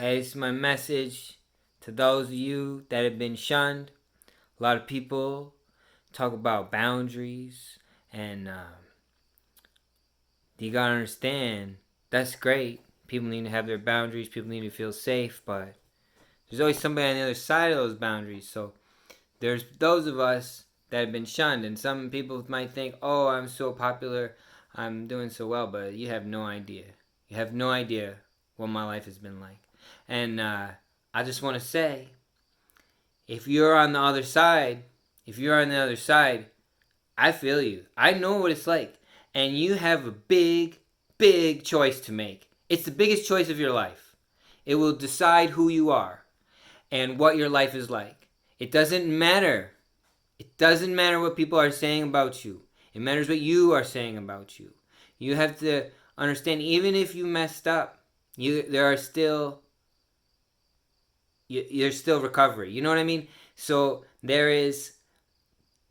It's my message to those of you that have been shunned. A lot of people talk about boundaries, and you gotta understand that's great. People need to have their boundaries, people need to feel safe, but there's always somebody on the other side of those boundaries. So there's those of us that have been shunned, and some people might think, oh, I'm so popular, I'm doing so well, but you have no idea. You have no idea what my life has been like. And I just want to say, if you're on the other side, I feel you. I know what it's like. And you have a big, big choice to make. It's the biggest choice of your life. It will decide who you are and what your life is like. It doesn't matter. It doesn't matter what people are saying about you. It matters what you are saying about you. You have to understand, even if you messed up, there's still recovery. You know what I mean? So there is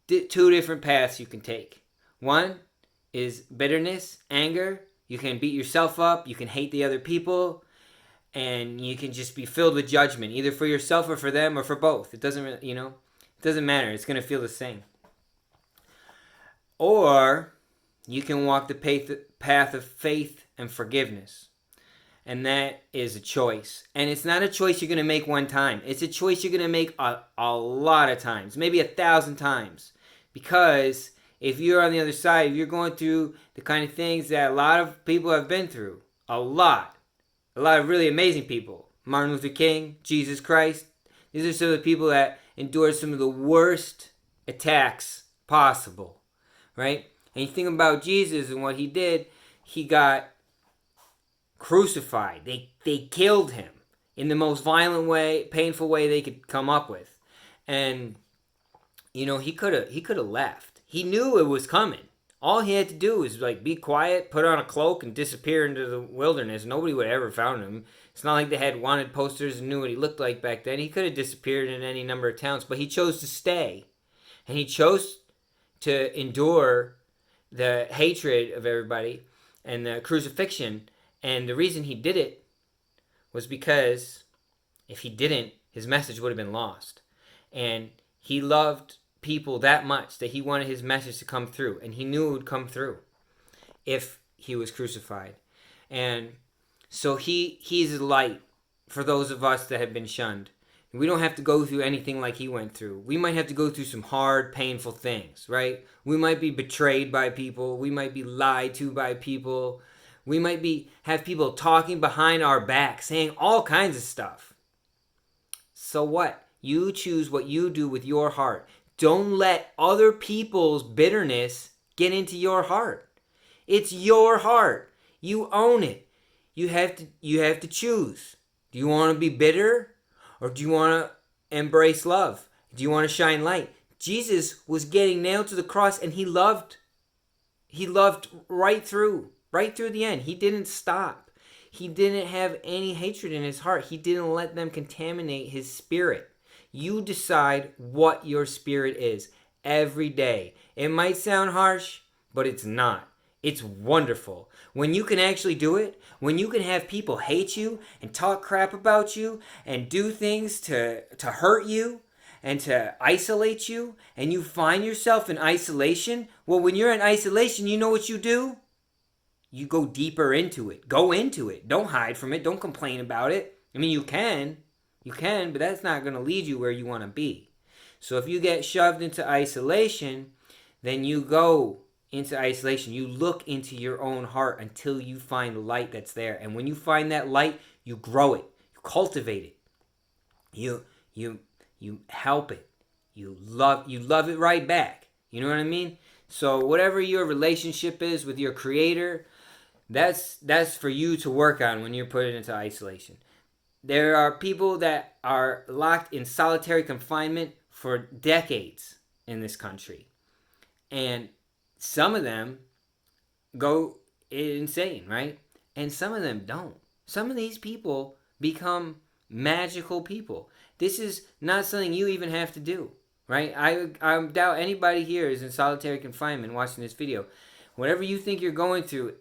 two different paths you can take. One is bitterness, anger. You can beat yourself up. You can hate the other people. And you can just be filled with judgment, either for yourself or for them or for both. It doesn't, it doesn't matter. It's going to feel the same. Or you can walk the path of faith and forgiveness. And that is a choice. And it's not a choice you're going to make one time. It's a choice you're going to make a lot of times, maybe 1,000 times. Because if you're on the other side, if you're going through the kind of things that a lot of people have been through, a lot of really amazing people, Martin Luther King, Jesus Christ, these are some of the people that endured some of the worst attacks possible, right? And you think about Jesus and what he did, he got crucified. They killed him in the most violent way, painful way they could come up with. And he could have left. He knew it was coming. All he had to do was be quiet, put on a cloak, and disappear into the wilderness. Nobody would have ever found him. It's not like they had wanted posters and knew what he looked like back then. He could have disappeared in any number of towns, but he chose to stay. And he chose to endure the hatred of everybody and the crucifixion. And the reason he did it was because if he didn't, his message would have been lost. And he loved people that much that he wanted his message to come through. And he knew it would come through if he was crucified. And so he's a light for those of us that have been shunned. We don't have to go through anything like he went through. We might have to go through some hard, painful things, right? We might be betrayed by people. We might be lied to by people. We might have people talking behind our back, saying all kinds of stuff. So what? You choose what you do with your heart. Don't let other people's bitterness get into your heart. It's your heart. You own it. You have to choose. Do you want to be bitter, or do you want to embrace love? Do you want to shine light? Jesus was getting nailed to the cross, and he loved right through the end. He didn't stop. He didn't have any hatred in his heart. He didn't let them contaminate his spirit. You decide what your spirit is every day. It might sound harsh, but it's not. It's wonderful. When you can actually do it, when you can have people hate you and talk crap about you and do things to hurt you and to isolate you, and you find yourself in isolation, well, when you're in isolation, you know what you do? You go deeper into it. Go into it. Don't hide from it. Don't complain about it. I mean, you can, but that's not going to lead you where you want to be. So if you get shoved into isolation, then you go into isolation. You look into your own heart until you find the light that's there. And when you find that light, you grow it. You cultivate it. You help it. You love it right back. You know what I mean? So whatever your relationship is with your creator, that's for you to work on when you're put into isolation. There are people that are locked in solitary confinement for decades in this country. And some of them go insane, right? And some of them don't. Some of these people become magical people. This is not something you even have to do, right? I doubt anybody here is in solitary confinement watching this video. Whatever you think you're going through,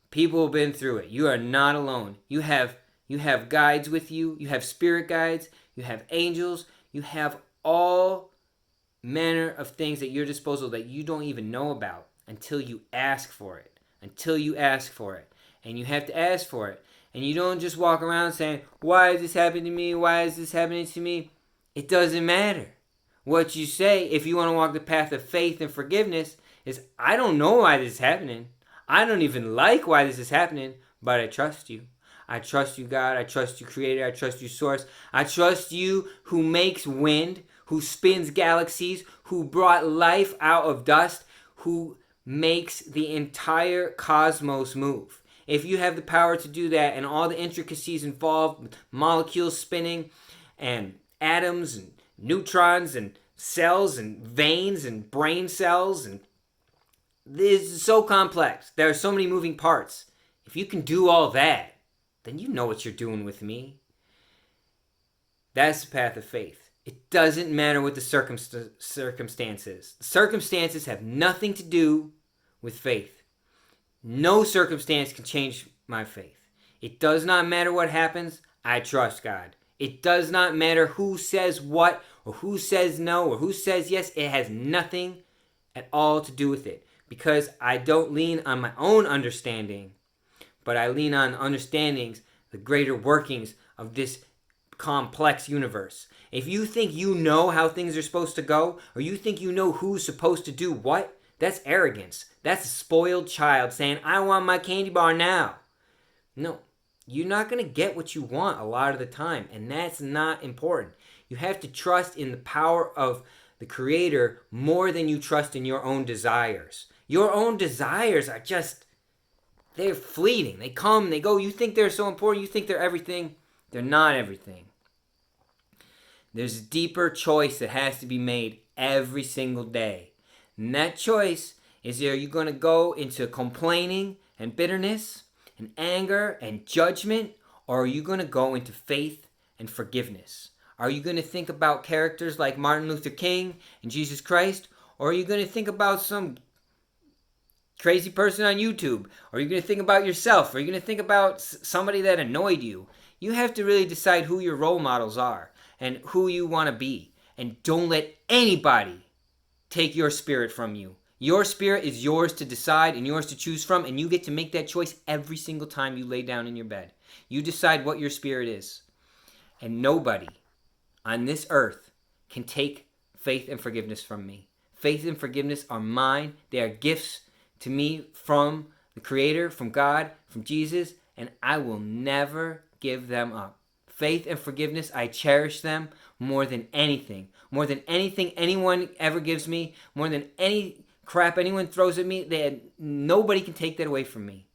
people have been through it. You are not alone. You have You have guides with you. You have spirit guides. You have angels. You have all manner of things at your disposal that you don't even know about until you ask for it. Until you ask for it. And you have to ask for it. And you don't just walk around saying, why is this happening to me? Why is this happening to me? It doesn't matter. What you say, if you want to walk the path of faith and forgiveness, is I don't know why this is happening. I don't even like why this is happening, but I trust you. I trust you, God. I trust you, Creator. I trust you, Source. I trust you who makes wind, who spins galaxies, who brought life out of dust, who makes the entire cosmos move. If you have the power to do that and all the intricacies involved, molecules spinning and atoms and neutrons and cells and veins and brain cells, and this is so complex. There are so many moving parts. If you can do all that, then you know what you're doing with me. That's the path of faith. It doesn't matter what the circumstances. The circumstances have nothing to do with faith. No circumstance can change my faith. It does not matter what happens. I trust God. It does not matter who says what or who says no or who says yes. It has nothing at all to do with it, because I don't lean on my own understanding, but I lean on understandings, the greater workings of this complex universe. If you think you know how things are supposed to go, or you think you know who's supposed to do what, that's arrogance. That's a spoiled child saying, I want my candy bar now. No, you're not going to get what you want a lot of the time, and that's not important. You have to trust in the power of the Creator more than you trust in your own desires. Your own desires are just, they're fleeting. They come, they go. You think they're so important. You think they're everything. They're not everything. There's a deeper choice that has to be made every single day. And that choice is, are you going to go into complaining and bitterness and anger and judgment, or are you going to go into faith and forgiveness? Are you going to think about characters like Martin Luther King and Jesus Christ, or are you going to think about some crazy person on YouTube? Or are you going to think about yourself? Or are you going to think about somebody that annoyed you? You have to really decide who your role models are and who you want to be. And don't let anybody take your spirit from you. Your spirit is yours to decide and yours to choose from, and you get to make that choice every single time you lay down in your bed. You decide what your spirit is. And nobody on this earth can take faith and forgiveness from me. Faith and forgiveness are mine. They are gifts to me from the Creator, from God, from Jesus, and I will never give them up. Faith and forgiveness, I cherish them more than anything. More than anything anyone ever gives me, more than any crap anyone throws at me, nobody can take that away from me.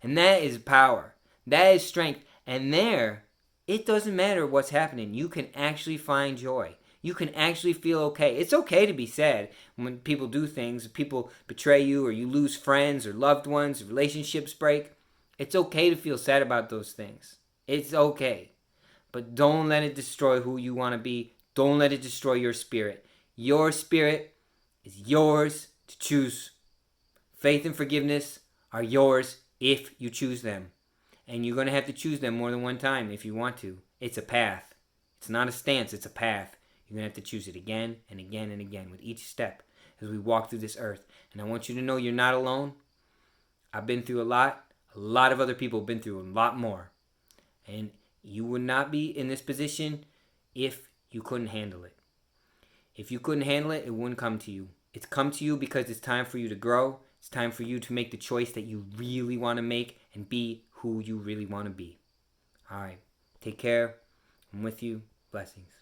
And that is power. That is strength. And there, it doesn't matter what's happening. You can actually find joy. You can actually feel okay. It's okay to be sad when people do things, people betray you, or you lose friends or loved ones, relationships break. It's okay to feel sad about those things. It's okay. But don't let it destroy who you want to be. Don't let it destroy your spirit. Your spirit is yours to choose. Faith and forgiveness are yours if you choose them. And you're going to have to choose them more than one time if you want to. It's a path. It's not a stance, it's a path. You're going to have to choose it again and again and again with each step as we walk through this earth. And I want you to know you're not alone. I've been through a lot. A lot of other people have been through a lot more. And you would not be in this position if you couldn't handle it. If you couldn't handle it, it wouldn't come to you. It's come to you because it's time for you to grow. It's time for you to make the choice that you really want to make and be who you really want to be. All right. Take care. I'm with you. Blessings.